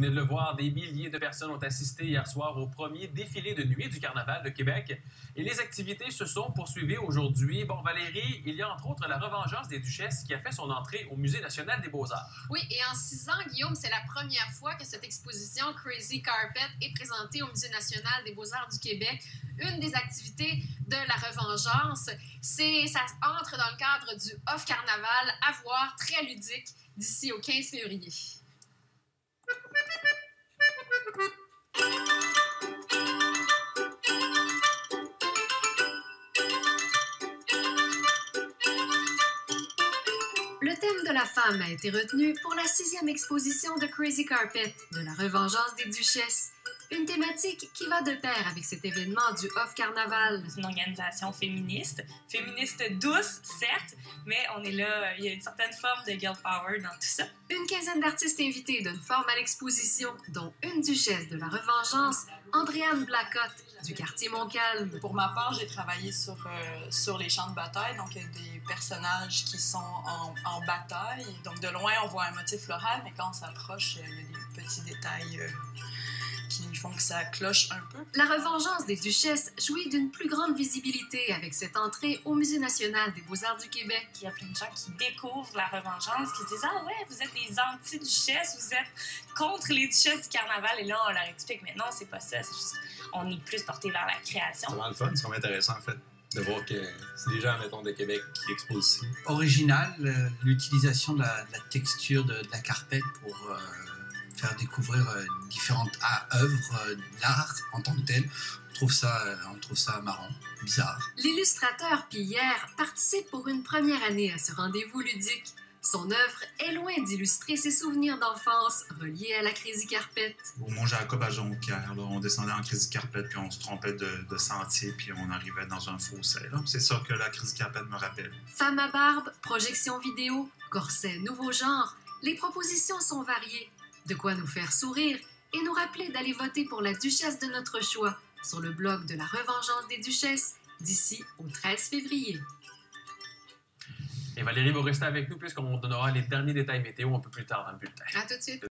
venez de le voir, des milliers de personnes ont assisté hier soir au premier défilé de nuit du Carnaval de Québec. Et les activités se sont poursuivies aujourd'hui. Bon, Valérie, il y a entre autres la Revengeance des Duchesses qui a fait son entrée au Musée national des Beaux-Arts. Oui, et en 6 ans, Guillaume, c'est la première fois que cette exposition Crazy Carpet est présentée au Musée national des Beaux-Arts du Québec. Une des activités de la Revengeance, ça entre dans le cadre du Off Carnaval, à voir, très ludique, d'ici au 15 février. Le thème de la femme a été retenu pour la 6e exposition de Crazy Carpet, de la Revengeance des Duchesses. Une thématique qui va de pair avec cet événement du Off Carnaval. C'est une organisation féministe douce, certes, mais on est là, il y a une certaine forme de girl power dans tout ça. Une quinzaine d'artistes invités donnent forme à l'exposition, dont une duchesse de la Revengeance, Andréane Blacotte, du quartier Montcalm. Pour ma part, j'ai travaillé sur les champs de bataille, donc il y a des personnages qui sont en bataille. Donc de loin, on voit un motif floral, mais quand on s'approche, il y a des petits détails qui font que ça cloche un peu. La Revengeance des Duchesses jouit d'une plus grande visibilité avec cette entrée au Musée national des Beaux-Arts du Québec. Il y a plein de gens qui découvrent la Revengeance, qui se disent « Ah ouais, vous êtes des anti-duchesses, vous êtes contre les duchesses du carnaval. » Et là, on leur explique « Mais non, c'est pas ça, c'est juste, on est plus porté vers la création. » C'est vraiment le fun, c'est vraiment intéressant en fait de voir que c'est des gens, mettons, de Québec qui exposent ici. Original, l'utilisation de la texture de la carpette pour faire découvrir différentes œuvres d'art en tant que telles. On trouve ça marrant, bizarre. L'illustrateur Pierre participe pour une première année à ce rendez-vous ludique. Son œuvre est loin d'illustrer ses souvenirs d'enfance reliés à la Crazy Carpet. On mangeait à Cob à Jonquière, là, on descendait en Crazy Carpet, puis on se trompait de sentier, puis on arrivait dans un fossé. C'est ça que la Crazy Carpet me rappelle. Femme à barbe, projection vidéo, corset nouveau genre, les propositions sont variées. De quoi nous faire sourire et nous rappeler d'aller voter pour la duchesse de notre choix sur le blog de la Revengeance des Duchesses d'ici au 13 février. Et Valérie va rester avec nous puisqu'on donnera les derniers détails météo un peu plus tard dans le bulletin. À tout de suite.